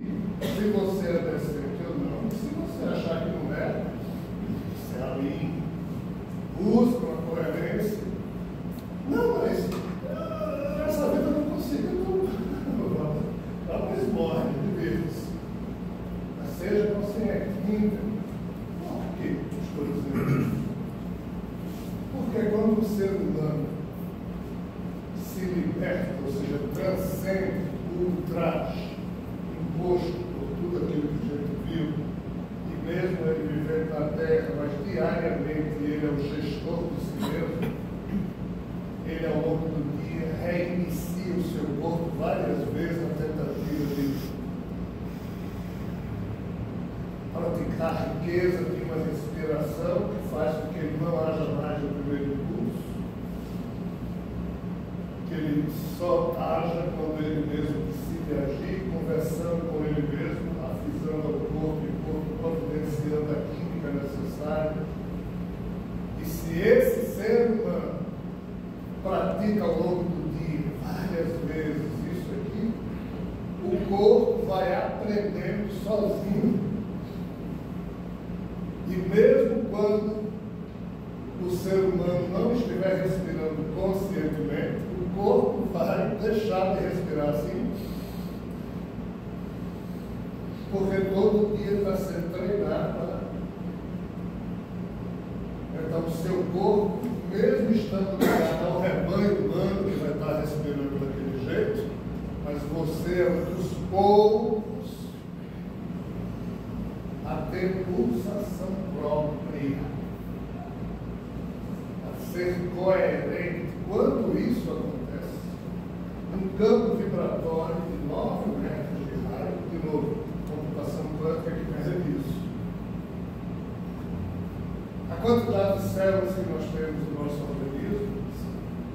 Se você é decente ou não, se você achar que não é, você alinha, busca uma coerência. Não, mas essa vida eu não consigo, então dá para esmorre de vez. Mas seja consciente, íntegro. Por que estou dizendo isso? Porque quando o ser humano se liberta, ou seja, transcende o ultraje imposto por tudo aquilo que a gente viu, e mesmo ele vivendo na Terra, mas diariamente ele é o gestor de si mesmo, ele ao longo do dia reinicia o seu corpo várias vezes na tentativa de praticar riqueza de uma respiração que faz com que ele não haja mais no primeiro impulso, que ele só haja quando ele mesmo decide agir, conversando com ele mesmo, avisando ao corpo e o corpo providenciando a química necessária. E se esse ser humano pratica ao longo do dia várias vezes isso aqui, o corpo vai aprendendo sozinho. E mesmo quando o ser humano não estiver respirando conscientemente, o corpo vai deixar de respirar assim, porque todo dia está sendo treinado. Então, o seu corpo, mesmo estando ligado ao rebanho humano que vai estar respirando daquele jeito, mas você é um dos poucos a ter pulsação própria, a ser coerente. Quando isso acontece, um campo vibratório de 9 metros de raio, de novo, computação quântica que mede isso. A quantidade de células que nós temos no nosso organismo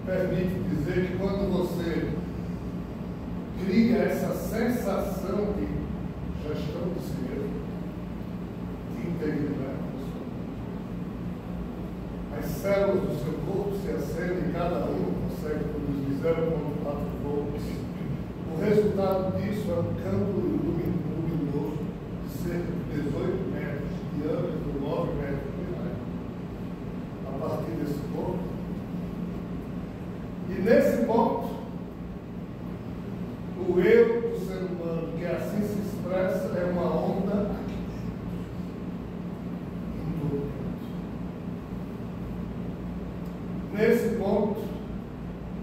permite dizer que quando você cria essa sensação de gestão de si mesmo, de integridade, as células do seu corpo se acendem, cada um consegue produzir 0,4 volts. O resultado disso é um campo luminoso de cerca de 18 metros de diâmetro, 9 metros de raio, a partir desse ponto. E nesse ponto, o eu do ser humano, que assim se expressa, é uma onda aqui dentro. Nesse ponto,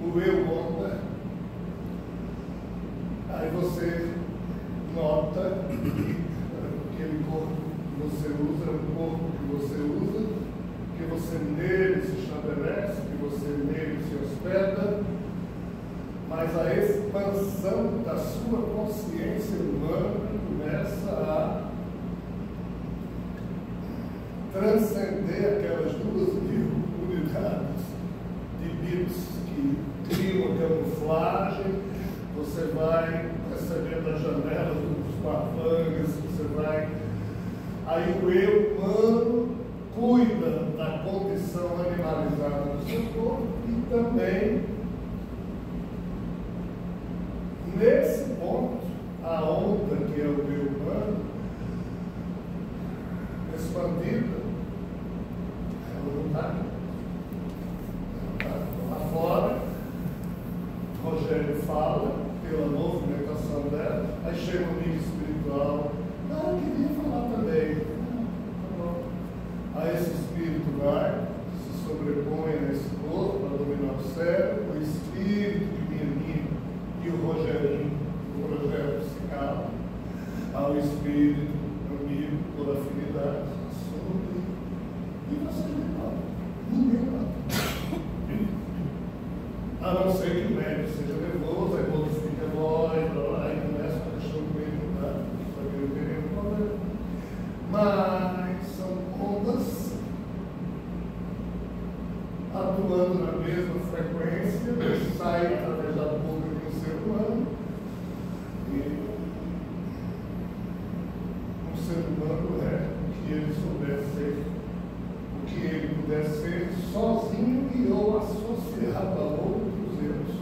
o eu onda, aí você nota que aquele corpo que você usa é um corpo que você usa, que você nele se estabelece, que você nele se hospeda, mas a expansão da sua consciência humana começa a transcender aquelas 2.000 unidades de bits que criam a camuflagem. Você vai recebendo as janelas dos barrangas, você vai. Aí o eu humano cuida da condição animalizada do seu corpo e também, nesse ponto, a onda que é o eu humano, expandida, ela não está aqui. Lá fora, Rogério fala pela movimentação dela, aí chega um amigo espiritual, eu queria falar também. Tá bom. Aí esse espírito vai, se sobrepõe nesse corpo para dominar o cérebro, o espírito que me anima e o Rogerinho, o projeto se cala, ao espírito amigo por afinidade, sobre, e você não fala, ninguém fala. A não ser que o médico seja nervoso, aí modifica a voz, aí começa a questão do meio, tá? Mas são ondas atuando na mesma frequência, saem através da boca de um ser humano, e um ser humano é o que ele souber ser, o que ele puder ser sozinho e ou associado a outros erros.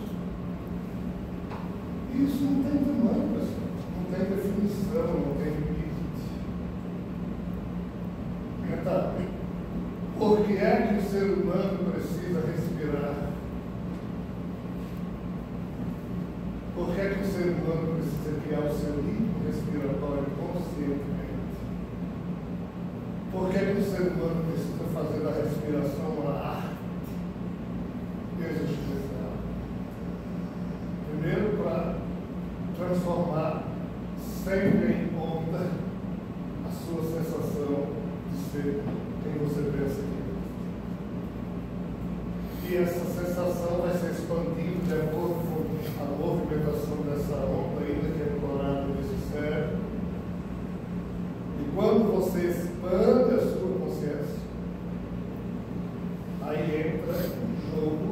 definição, não tem limite. Então, por que é que o ser humano precisa respirar? Por que é que o ser humano precisa criar o seu ritmo respiratório conscientemente? Por que é que o ser humano precisa fazer da respiração uma arte existencial? Primeiro, para transformar sempre em onda a sua sensação de ser quem você pensa que é. E essa sensação vai se expandindo de acordo com a movimentação dessa onda ainda que é colorada nesse cérebro. E quando você expande a sua consciência, aí entra em jogo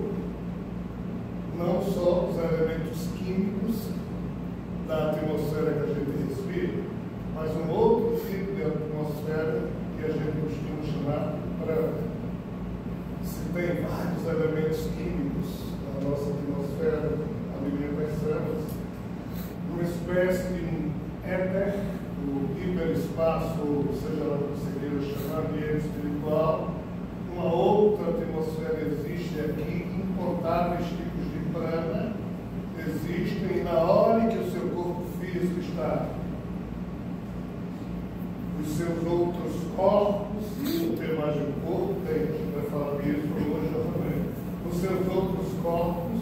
não só os elementos químicos da atmosfera que a gente respira, mas um outro tipo de atmosfera que a gente costuma chamar prana. Se tem vários elementos químicos na nossa atmosfera, alimenta as células, uma espécie de um éter, o hiperespaço, ou seja lá como você queira chamar, ambiente espiritual. Uma outra atmosfera existe aqui, incontáveis tipos de prana existem, e na hora em que o seu corpo físico está, os seus outros corpos, e não tem mais um corpo, tem, a gente vai falar disso hoje também, os seus outros corpos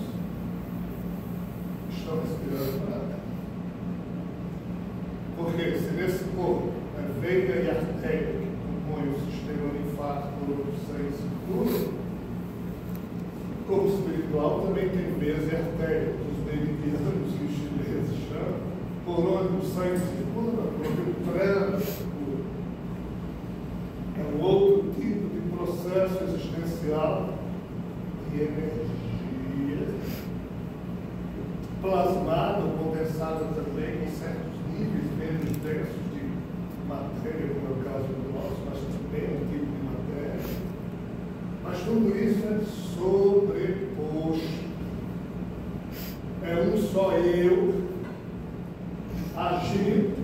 estão respirando prana. Porque se nesse corpo é veia e artéria que compõem o sistema linfático do sangue circula, o corpo espiritual também tem veias e artérias, os meridianos que os chineses chamam, por onde o sangue circula, por onde o prana circula. É um outro tipo de processo existencial de energia, plasmada ou condensada também em certos níveis menos densos de matéria, como é o caso do nosso, mas também é um tipo de matéria. Mas tudo isso é sobreposto. É um só eu agindo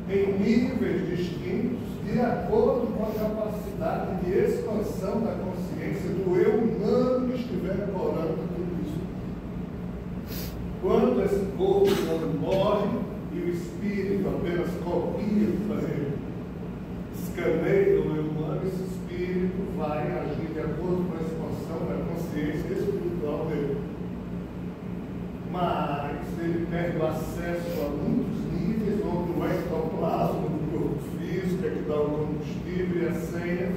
em níveis distintos de acordo com a capacidade de expansão da consciência do eu humano que estiver corando tudo isso. Quando esse corpo humano morre e o espírito apenas copia para ele, escaneia o eu humano, esse espírito vai agir de acordo com a expansão da consciência espiritual dele. Mas ele perde o acesso a muitos níveis onde o ectoplasma do corpo físico é que dá o combustível e a senha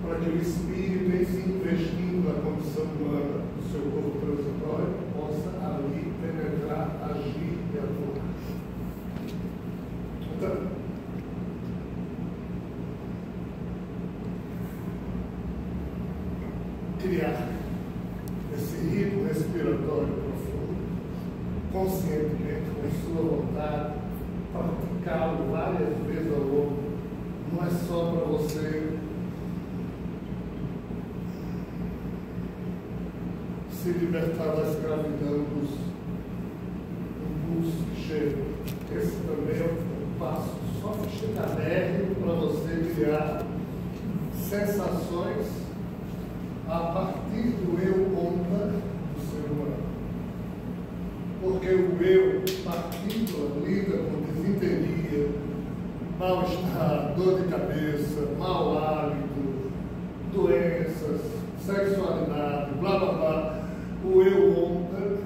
para que o espírito, em se investindo na condição humana do seu corpo transitório, possa ali penetrar, agir e atuar. Então, criar esse ritmo respiratório profundo, conscientemente, com sua vontade, praticá-lo várias vezes ao longo, não é só para você se libertar da escravidão dos impulsos que chegam. Esse também é um passo sofisticadérrimo para você criar sensações a partir do eu onda do ser humano. Porque o eu, partícula, lida com desinteria, mal-estar, dor de cabeça, mau hálito, doenças, sexualidade, blá blá blá. O eu onda